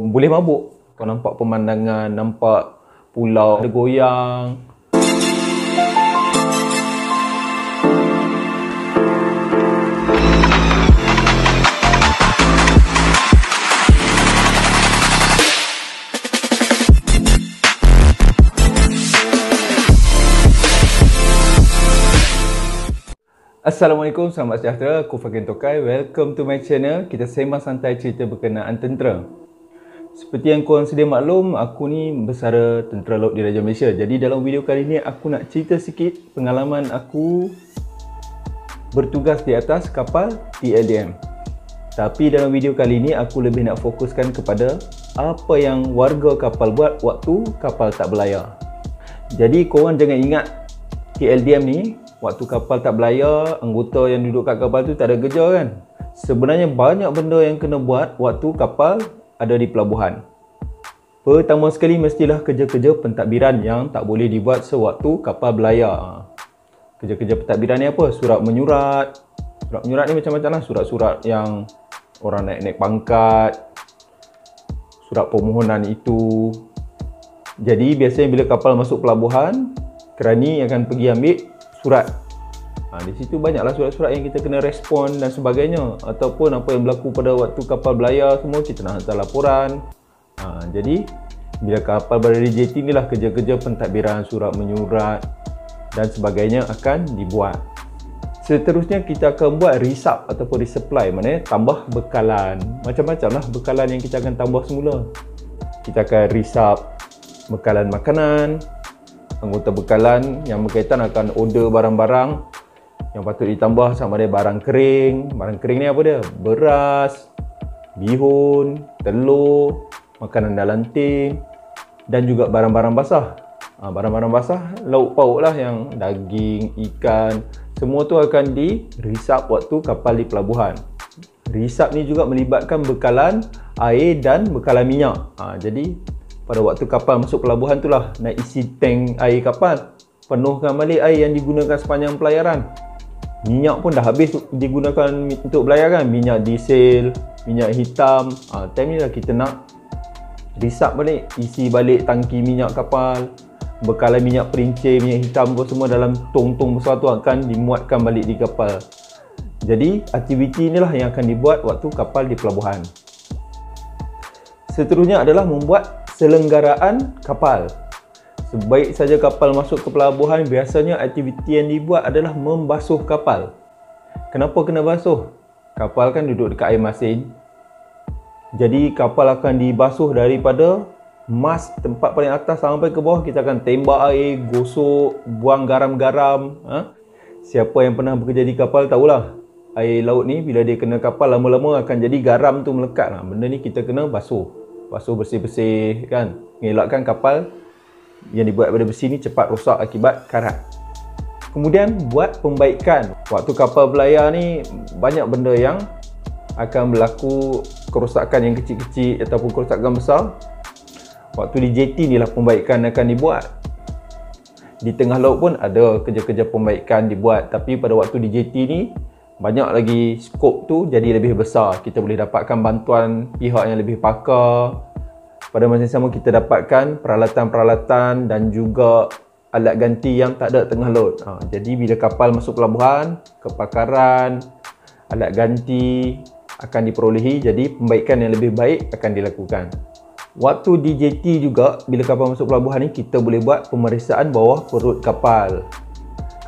boleh mabuk. Kau nampak pemandangan, nampak pulau ada goyang. Assalamualaikum, selamat sejahtera. Aku Fakin Tokai. Welcome to my channel. Kita sembang santai cerita berkenaan tentera. Seperti yang korang sedia maklum, aku ni bersara Tentera Laut Diraja Malaysia. Jadi dalam video kali ni aku nak cerita sikit pengalaman aku bertugas di atas kapal TLDM. Tapi dalam video kali ni aku lebih nak fokuskan kepada apa yang warga kapal buat waktu kapal tak berlayar. Jadi korang jangan ingat TLDM ni waktu kapal tak berlayar, anggota yang duduk kat kapal tu tak ada kerja kan. Sebenarnya banyak benda yang kena buat waktu kapal ada di pelabuhan. Pertama sekali mestilah kerja-kerja pentadbiran yang tak boleh dibuat sewaktu kapal berlayar. Kerja-kerja pentadbiran ni apa? Surat menyurat. Surat menyurat ni macam-macam lah. Surat-surat yang orang naik-naik pangkat, surat permohonan itu. Jadi biasanya bila kapal masuk pelabuhan, kerani akan pergi ambil surat. Di situ banyaklah surat-surat yang kita kena respon dan sebagainya. Ataupun apa yang berlaku pada waktu kapal berlayar semua kita nak hantar laporan. Jadi bila kapal berada di JT inilah kerja-kerja pentadbiran, surat menyurat dan sebagainya akan dibuat. Seterusnya kita akan buat resub ataupun resupply, maknanya tambah bekalan. Macam-macam lah bekalan yang kita akan tambah semula. Kita akan resub bekalan makanan, anggota bekalan yang berkaitan akan order barang-barang yang patut ditambah, sama ada barang kering. Barang kering ni apa dia? Beras, bihun, telur, makanan dalam tin dan juga barang-barang basah. Barang-barang basah, lauk pauk lah, yang daging, ikan, semua tu akan di-resub waktu kapal di pelabuhan. Resub ni juga melibatkan bekalan air dan bekalan minyak. Jadi pada waktu kapal masuk pelabuhan tu lah nak isi tank air kapal, penuhkan balik air yang digunakan sepanjang pelayaran. Minyak pun dah habis digunakan untuk pelayaran, minyak diesel, minyak hitam. Time ni lah kita nak resub balik, isi balik tangki minyak kapal, bekalan minyak perincir, minyak hitam pun semua dalam tong-tong besar tu akan dimuatkan balik di kapal. Jadi aktiviti inilah yang akan dibuat waktu kapal di pelabuhan. Seterusnya adalah membuat selenggaraan kapal. Sebaik saja kapal masuk ke pelabuhan, biasanya aktiviti yang dibuat adalah membasuh kapal. Kenapa kena basuh? Kapal kan duduk dekat air masin. Jadi kapal akan dibasuh daripada mas tempat paling atas sampai ke bawah. Kita akan tembak air, gosok, buang garam-garam. Siapa yang pernah bekerja di kapal tahulah, air laut ni bila dia kena kapal lama-lama akan jadi garam tu melekat. Benda ni kita kena basuh. Basuh bersih-bersih kan, mengelakkan kapal yang dibuat daripada besi ni cepat rosak akibat karat. Kemudian buat pembaikan. Waktu kapal berlayar ni banyak benda yang akan berlaku, kerosakan yang kecil-kecil ataupun kerosakan besar. Waktu di JT ni lah pembaikan akan dibuat. Di tengah laut pun ada kerja-kerja pembaikan dibuat, tapi pada waktu di JT ni banyak lagi skop tu jadi lebih besar. Kita boleh dapatkan bantuan pihak yang lebih pakar. Pada masa yang sama kita dapatkan peralatan-peralatan dan juga alat ganti yang tak ada tengah laut. Jadi bila kapal masuk pelabuhan, kepakaran, alat ganti akan diperolehi. Jadi pembaikan yang lebih baik akan dilakukan. Waktu di JT juga, bila kapal masuk pelabuhan ni, kita boleh buat pemeriksaan bawah perut kapal.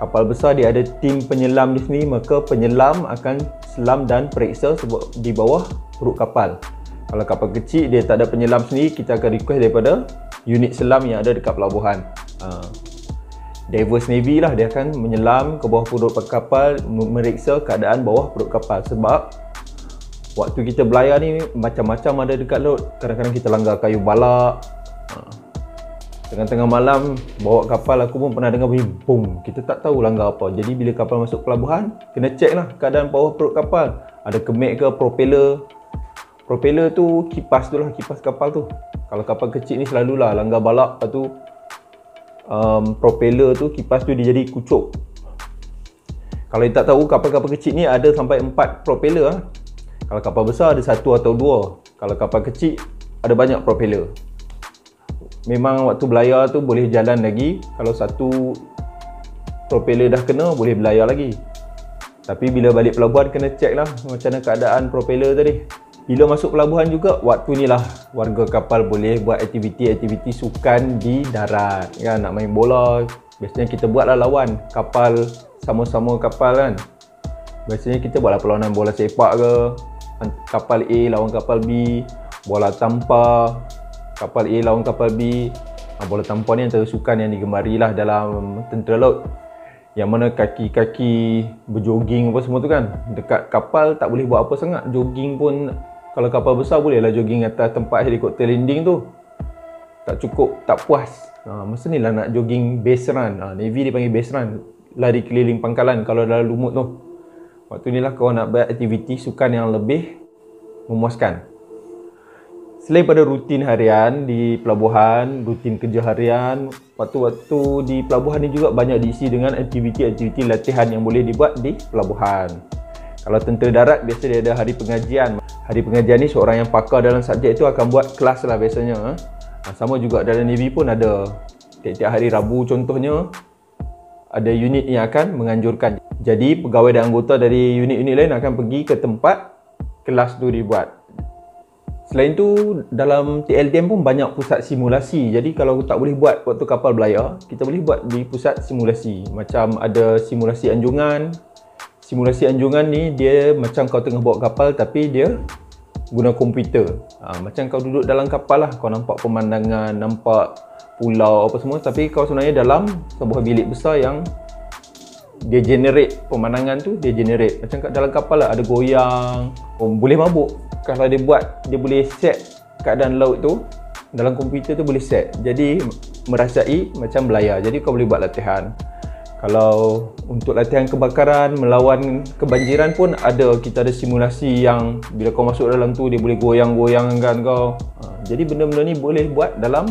Kapal besar dia ada tim penyelam di sini, maka penyelam akan selam dan periksa di bawah perut kapal. Kalau kapal kecil dia tak ada penyelam sendiri, kita akan request daripada unit selam yang ada dekat pelabuhan. Divers Navy lah, dia akan menyelam ke bawah perut kapal, meriksa keadaan bawah perut kapal. Sebab waktu kita berlayar ni macam-macam ada dekat laut. Kadang-kadang kita langgar kayu balak. Tengah-tengah malam bawa kapal, aku pun pernah dengar bunyi boom. Kita tak tahu langgar apa. Jadi bila kapal masuk pelabuhan, kena check lah keadaan bawah perut kapal. Ada kemek ke, propeller. Propeller tu kipas tu lah, kipas kapal tu. Kalau kapal kecil ni selalulah langgar balak, lepas tu propeller tu, kipas tu dia jadi kucuk. Kalau you tak tahu, kapal-kapal kecil ni ada sampai 4 propeller. Kalau kapal besar ada 1 atau 2. Kalau kapal kecil ada banyak propeller. Memang waktu belayar tu boleh jalan lagi. Kalau satu propeller dah kena, boleh belayar lagi. Tapi bila balik pelabuhan kena check lah macam mana keadaan propeller tadi. Bila masuk pelabuhan juga, waktu ni lah warga kapal boleh buat aktiviti-aktiviti sukan di darat kan. Nak main bola, biasanya kita buat lah lawan kapal, sama-sama kapal kan. Biasanya kita buat lah perlawanan bola sepak ke, kapal A lawan kapal B, bola tampar, kapal A lawan kapal B. Bola tampar ni antara sukan yang digemari lah dalam tentera laut. Yang mana kaki-kaki berjoging apa semua tu kan. Dekat kapal tak boleh buat apa sangat. Jogging pun, kalau kapal besar boleh lah jogging atas tempat helikopter landing tu. Tak cukup, tak puas. Masa ni lah nak jogging base run. Navy dia panggil base run, lari keliling pangkalan kalau dalam lumut tu. Waktu ni lah kau nak buat aktiviti sukan yang lebih memuaskan. Selain pada rutin harian di pelabuhan, rutin kerja harian, waktu-waktu di pelabuhan ni juga banyak diisi dengan aktiviti-aktiviti latihan yang boleh dibuat di pelabuhan. Kalau tentera darat, biasa dia ada hari pengajian. Hari pengajian ni seorang yang pakar dalam subjek itu akan buat kelas lah biasanya. Sama juga dalam Navy pun ada. Tiap-tiap hari Rabu contohnya, ada unit yang akan menganjurkan. Jadi pegawai dan anggota dari unit-unit lain akan pergi ke tempat kelas tu dibuat. Selain tu, dalam TLDM pun banyak pusat simulasi. Jadi kalau tak boleh buat waktu kapal belayar, kita boleh buat di pusat simulasi. Macam ada simulasi anjungan. Simulasi anjungan ni dia macam kau tengah bawa kapal tapi dia guna komputer. Macam kau duduk dalam kapal lah, kau nampak pemandangan, nampak pulau apa semua, tapi kau sebenarnya dalam sebuah bilik besar yang dia generate pemandangan tu, dia generate. Macam kat dalam kapal lah, ada goyang, boleh mabuk. Kalau dia buat, dia boleh set keadaan laut tu, dalam komputer tu boleh set. Jadi merasai macam belayar. Jadi kau boleh buat latihan. Kalau untuk latihan kebakaran, melawan kebanjiran pun ada, kita ada simulasi yang bila kau masuk dalam tu dia boleh goyang-goyangkan kau. Jadi benda-benda ni boleh buat dalam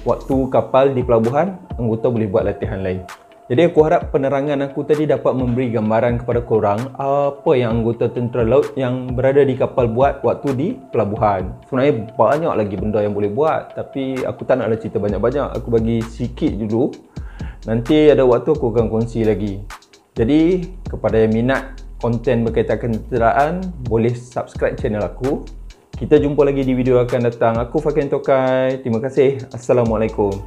waktu kapal di pelabuhan, anggota boleh buat latihan lain. Jadi aku harap penerangan aku tadi dapat memberi gambaran kepada korang apa yang anggota tentera laut yang berada di kapal buat waktu di pelabuhan. Sebenarnya banyak lagi benda yang boleh buat, tapi aku tak naklah cerita banyak-banyak. Aku bagi sikit dulu. Nanti ada waktu aku akan kongsi lagi. Jadi kepada yang minat konten berkaitan ketenteraan, boleh subscribe channel aku. Kita jumpa lagi di video akan datang. Aku Fakin Tokai. Terima kasih. Assalamualaikum.